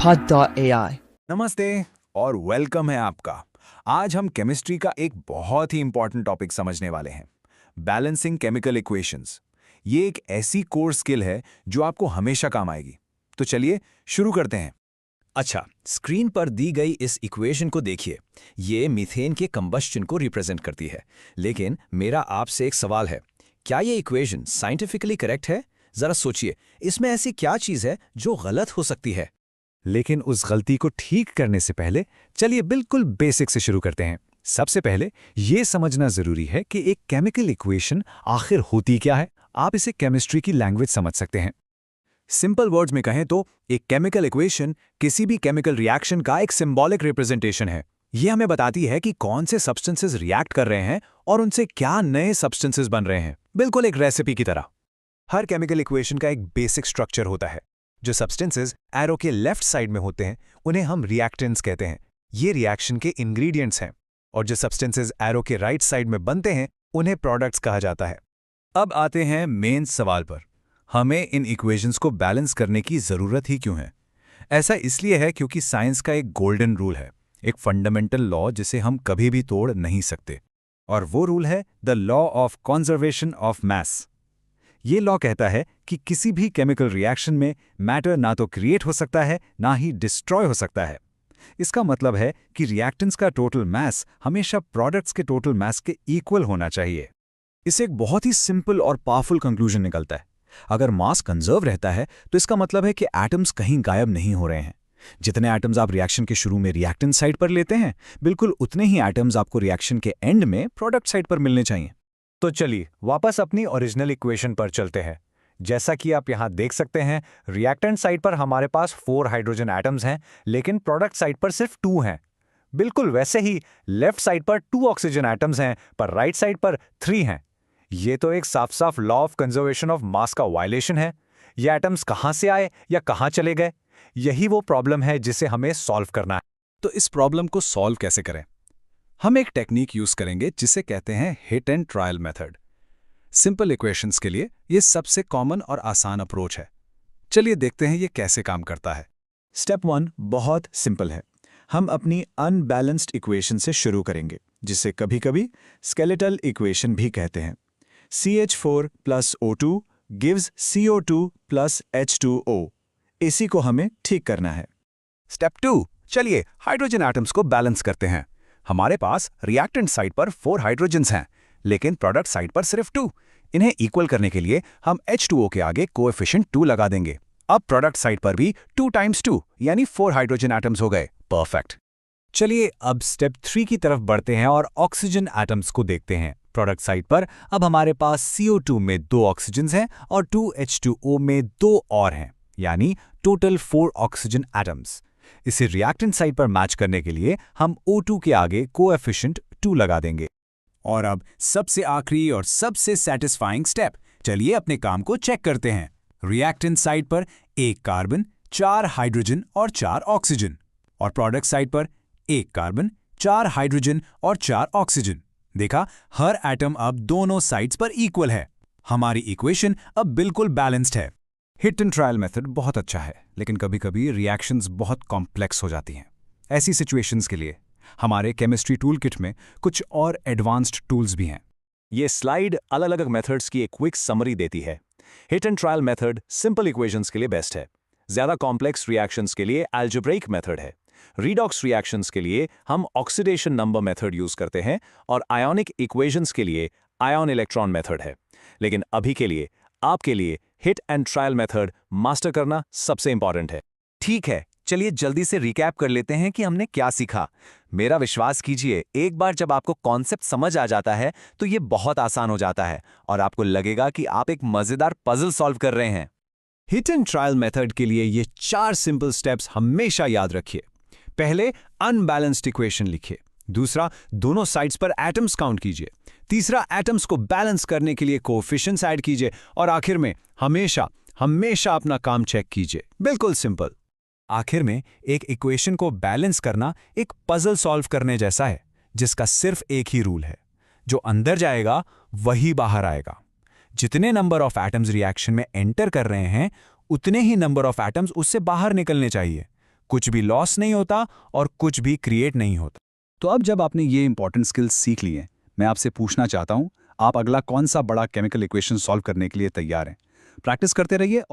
Pod.ai. नमस्ते और welcome है आपका। आज हम केमिस्ट्री का एक बहुत ही इंपॉर्टेंट टॉपिक समझने वाले हैं, बैलेंसिंग केमिकल इक्वेशंस। ये एक ऐसी कोर स्किल है जो आपको हमेशा काम आएगी। तो चलिए शुरू करते हैं। अच्छा, स्क्रीन पर दी गई इस इक्वेशन को देखिए। ये मीथेन के कंबस्शन को रिप्रेजेंट करती है। लेकिन मेरा आपसे एक सवाल है, क्या ये इक्वेशन साइंटिफिकली करेक्ट है? जरा सोचिए, इसमें ऐसी क्या चीज़ है जो गलत हो सकती है? लेकिन उस गलती को ठीक करने से पहले चलिए बिल्कुल बेसिक से शुरू करते हैं। सबसे पहले ये समझना जरूरी है कि एक केमिकल इक्वेशन आखिर होती क्या है। आप इसे केमिस्ट्री की लैंग्वेज समझ सकते हैं। सिंपल वर्ड्स में कहें तो एक केमिकल इक्वेशन किसी भी केमिकल रिएक्शन का एक सिंबॉलिक रिप्रेजेंटेशन है। ये हमें बताती है कि कौन से सब्सटेंसेस रिएक्ट कर रहे हैं और उनसे क्या नए सब्सटेंसेस बन रहे हैं, बिल्कुल एक रेसिपी की तरह। हर केमिकल इक्वेशन का एक बेसिक स्ट्रक्चर होता है। जो सब्सटेंसेस एरो के लेफ्ट साइड में होते हैं उन्हें हम रिएक्टेंट्स कहते हैं। ये रिएक्शन के इंग्रेडिएंट्स हैं। और जो सब्सटेंसेस एरो के राइट साइड में बनते हैं उन्हें प्रोडक्ट्स कहा जाता है। अब आते हैं मेन सवाल पर, हमें इन इक्वेशंस को बैलेंस करने की ज़रूरत ही क्यों है? ऐसा इसलिए है क्योंकि साइंस का एक गोल्डन रूल है, एक फंडामेंटल लॉ जिसे हम कभी भी तोड़ नहीं सकते। और वो रूल है the law of conservation of mass. ये लॉ कहता है कि किसी भी केमिकल रिएक्शन में मैटर ना तो क्रिएट हो सकता है ना ही डिस्ट्रॉय हो सकता है। इसका मतलब है कि रिएक्टेंट्स का टोटल मास हमेशा प्रोडक्ट्स के टोटल मास के इक्वल होना चाहिए। इससे एक बहुत ही सिंपल और पावरफुल कंक्लूजन निकलता है। अगर मास कंजर्व रहता है तो इसका मतलब है कि एटम्स कहीं गायब नहीं हो रहे हैं। जितने एटम्स आप रिएक्शन के शुरू में रिएक्टेंट साइड पर लेते हैं, बिल्कुल उतने ही एटम्स आपको रिएक्शन के एंड में प्रोडक्ट साइड पर मिलने चाहिए। तो चलिए वापस अपनी ओरिजिनल इक्वेशन पर चलते हैं। जैसा कि आप यहाँ देख सकते हैं, रिएक्टेंट साइड पर हमारे पास 4 हाइड्रोजन एटम्स हैं, लेकिन प्रोडक्ट साइड पर सिर्फ 2 हैं। बिल्कुल वैसे ही लेफ्ट साइड पर 2 ऑक्सीजन एटम्स हैं, पर राइट साइड पर 3 हैं। ये तो एक साफ साफ law of conservation of mass का वायलेशन है। ये एटम्स कहाँ से आए या कहाँ चले गए, यही वो प्रॉब्लम है जिसे हमें सॉल्व करना है। तो इस प्रॉब्लम को सॉल्व कैसे करें? हम एक टेक्निक यूज करेंगे जिसे कहते हैं hit and trial method. Simple equations के लिए ये सबसे कॉमन और आसान अप्रोच है। चलिए देखते हैं ये कैसे काम करता है। स्टेप 1 बहुत सिंपल है। हम अपनी अनबैलेंस्ड इक्वेशन से शुरू करेंगे, जिसे कभी-कभी स्केलेटल इक्वेशन भी कहते हैं। CH4 plus O2 gives CO2 plus H2O। इसी को हमें ठीक करना है। स्टेप 2, चलिए हाइड्रोजन एटम्स को बैलेंस करते हैं। हमारे पास रिएक्टेंट साइड पर 4 हाइड्रोजन्स हैं, लेकिन प्रोडक्ट साइड पर सिर्फ 2। इन्हें इक्वल करने के लिए हम H2O के आगे कोएफिशिएंट 2 लगा देंगे। अब प्रोडक्ट साइड पर भी 2 × 2 यानी 4 हाइड्रोजन एटम्स हो गए। परफेक्ट। चलिए अब स्टेप 3 की तरफ बढ़ते हैं और ऑक्सीजन एटम्स को देखते हैं। प्रोडक्ट साइड पर अब हमारे पास CO2 में 2 ऑक्सीजन्स हैं और 2 H2O में 2 और हैं, यानी टोटल 4 ऑक्सीजन एटम्स। इसे रिएक्टेंट साइड पर मैच करने के लिए हम O2 के आगे कोएफिशिएंट 2 लगा देंगे। और अब सबसे आखिरी और सबसे सैटिस्फाइंग स्टेप, चलिए अपने काम को चेक करते हैं। रिएक्टेंट साइड पर 1 कार्बन, 4 हाइड्रोजन और 4 ऑक्सीजन, और प्रोडक्ट साइड पर 1 कार्बन, 4 हाइड्रोजन और 4 ऑक्सीजन। देखा, हर एटम अब दोनों साइड्स पर इक्वल है। हमारी इक्वेशन अब बिल्कुल बैलेंस्ड है। हिट एंड ट्रायल मेथड बहुत अच्छा है, लेकिन कभी-कभी रिएक्शंस बहुत कॉम्प्लेक्स हो जाती हैं। ऐसी सिचुएशंस के लिए हमारे केमिस्ट्री टूल किट में कुछ और एडवांस्ड टूल्स भी हैं। ये स्लाइड अलग अलग मेथड्स की एक क्विक समरी देती है। Hit and trial method simple equations के लिए बेस्ट है। ज्यादा कॉम्प्लेक्स रिएक्शंस के लिए अलजेब्रिक मेथड है। रीडॉक्स रिएक्शंस के लिए हम ऑक्सीडेशन नंबर मेथड यूज करते हैं, और आयोनिक इक्वेशंस के लिए आयन इलेक्ट्रॉन मेथड है। लेकिन अभी के लिए आपके लिए hit and trial method master करना सबसे इंपॉर्टेंट है। ठीक है, चलिए जल्दी से रिकैप कर लेते हैं कि हमने क्या सीखा। मेरा विश्वास कीजिए, एक बार जब आपको कॉन्सेप्ट समझ आ जाता है तो ये बहुत आसान हो जाता है और आपको लगेगा कि आप एक मजेदार पजल सॉल्व कर रहे हैं। हिट एंड ट्रायल मेथड के लिए ये 4 सिंपल स्टेप्स हमेशा याद रखिए। पहले अनबैलेंस्ड इक्वेशन लिखिए। दूसरा, दोनों साइड्स पर एटम्स काउंट कीजिए। तीसरा, एटम्स को बैलेंस करने के लिए कोएफिशिएंट्स ऐड कीजिए। और आखिर में हमेशा अपना काम चेक कीजिए। बिल्कुल सिंपल। आखिर में एक इक्वेशन को बैलेंस करना एक पजल सॉल्व करने जैसा है, जिसका सिर्फ एक ही रूल है, जो अंदर जाएगा वही बाहर आएगा। जितने नंबर ऑफ एटम्स रिएक्शन में एंटर कर रहे हैं, उतने ही नंबर ऑफ एटम्स उससे बाहर निकलने चाहिए। कुछ भी लॉस नहीं होता और कुछ भी क्रिएट नहीं होता। तो अब जब आपने ये इंपॉर्टेंट स्किल्स सीख ली हैं, मैं आपसे पूछना चाहता हूं, आप अगला कौन सा बड़ा केमिकल इक्वेशन सॉल्व करने के लिए तैयार हैं? प्रैक्टिस करते रहिए।